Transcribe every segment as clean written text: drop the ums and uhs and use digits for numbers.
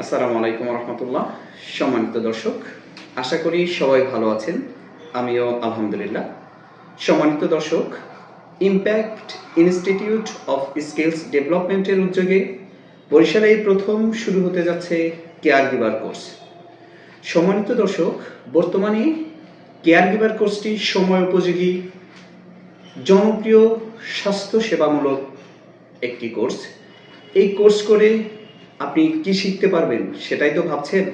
আসসালামু আলাইকুম রহমতুল্লাহ। সম্মানিত দর্শক, আশা করি সবাই ভালো আছেন। আমিও আলহামদুলিল্লাহ। সম্মানিত দর্শক, ইম্প্যাক্ট ইনস্টিটিউট অফ স্কিলস ডেভেলপমেন্টের উদ্যোগে বরিশালে এই প্রথম শুরু হতে যাচ্ছে কেয়ার গিভার কোর্স। সম্মানিত দর্শক, বর্তমানে কেয়ার গিভার কোর্সটি সময় উপযোগী, জনপ্রিয় স্বাস্থ্য সেবামূলক একটি কোর্স। এই কোর্স করে আপনি কি শিখতে পারবেন সেটাই তো ভাবছেন।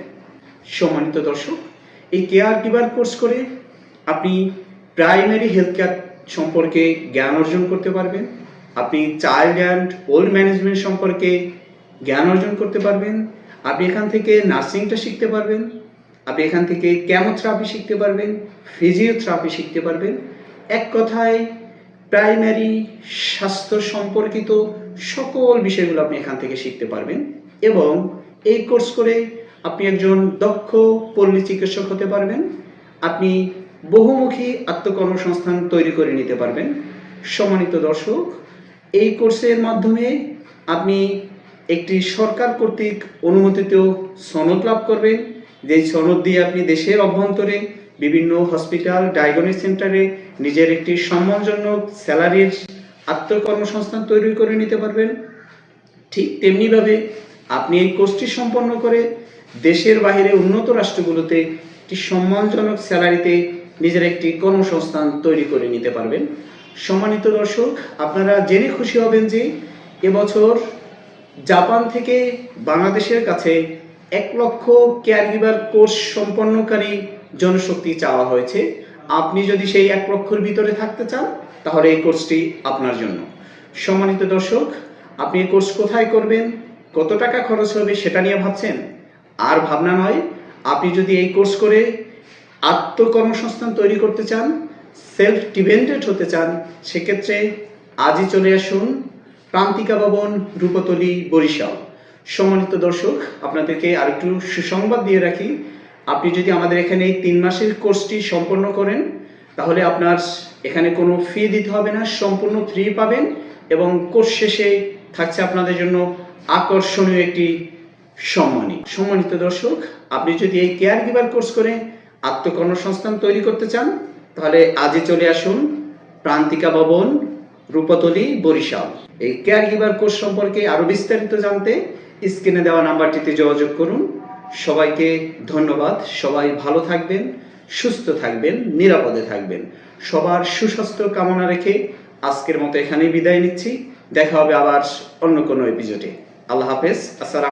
সম্মানিত দর্শক, এই কেয়ার গিভার কোর্স করে আপনি প্রাইমারি হেলথ কেয়ার সম্পর্কে জ্ঞান অর্জন করতে পারবেন, আপনি চাইল্ড অ্যান্ড ওল্ড ম্যানেজমেন্ট সম্পর্কে জ্ঞান অর্জন করতে পারবেন, আপনি এখান থেকে নার্সিংটা শিখতে পারবেন, আপনি এখান থেকে কেমোথেরাপি শিখতে পারবেন, ফিজিওথেরাপি শিখতে পারবেন। এক কথায় প্রাইমারি স্বাস্থ্য সম্পর্কিত সকল বিষয়গুলো আপনি এখান থেকে শিখতে পারবেন এবং এই কোর্স করে আপনি একজন দক্ষ পল্লী চিকিৎসক হতে পারবেন। আপনি বহুমুখী আত্মকর্মসংস্থান তৈরি করে নিতে পারবেন। সম্মানিত দর্শক, এই কোর্সের মাধ্যমে আপনি একটি সরকার কর্তৃক অনুমোদিত সনদ লাভ করবেন, যেই সনদ দিয়ে আপনি দেশের অভ্যন্তরে বিভিন্ন হসপিটাল, ডায়াগনস্টিক সেন্টারে নিজের একটি সম্মানজনক স্যালারির আত্মকর্মসংস্থান তৈরি করে নিতে পারবেন। ঠিক তেমনিভাবে আপনি এই কোর্সটি সম্পন্ন করে দেশের বাইরে উন্নত রাষ্ট্রগুলোতে একটি সম্মানজনক স্যালারিতে নিজের একটি কর্মসংস্থান তৈরি করে নিতে পারবেন। সম্মানিত দর্শক, আপনারা জেনে খুশি হবেন যে এবছর জাপান থেকে বাংলাদেশের কাছে 1 লক্ষ কেয়ার গিভার কোর্স সম্পন্নকারী জনশক্তি চাওয়া হয়েছে। আপনি যদি সেই 1 লক্ষের ভিতরে থাকতে চান তাহলে এই কোর্সটি আপনার জন্য। সম্মানিত দর্শক, আপনি এই কোর্স কোথায় করবেন, কত টাকা খরচ হবে সেটা নিয়ে ভাবছেন? আর ভাবনা নয়, আপনি যদি এই কোর্স করে আত্মকর্মসংস্থান তৈরি করতে চান, সেলফ ডিপেন্ডেন্ট হতে চান, সেক্ষেত্রে আজই চলে আসুন প্রান্তিকা ভবন, রূপতলী, বরিশাল। সম্মানিত দর্শক, আপনাদেরকে আরেকটু সুসংবাদ দিয়ে রাখি, আপনি যদি আমাদের এখানে এই 3 মাসের কোর্সটি সম্পন্ন করেন তাহলে আপনার এখানে কোনো ফি দিতে হবে না, সম্পূর্ণ ফ্রি পাবেন এবং কোর্স শেষে থাকছে আপনাদের জন্য আকর্ষণীয় একটি সম্মানী। সম্মানিত দর্শক, আপনি যদি এই কেয়ার গিভার কোর্স করে আত্মকর্মসংস্থান তৈরি করতে চান তাহলে আজই চলে আসুন প্রান্তিকা ভবন, রূপতলী, বরিশাল। এই কেয়ার গিভার কোর্স সম্পর্কে আরো বিস্তারিত জানতে স্ক্রিনে দেওয়া নাম্বারটিতে যোগাযোগ করুন। সবাইকে ধন্যবাদ। সবাই ভালো থাকবেন, সুস্থ থাকবেন, নিরাপদে থাকবেন। সবার সুস্বাস্থ্য কামনা রেখে আজকের মতো এখানেই বিদায় নিচ্ছি। দেখা হবে আবার অন্য কোনো এপিসোডে। আল্লাহ হাফেজ। আসসালাম।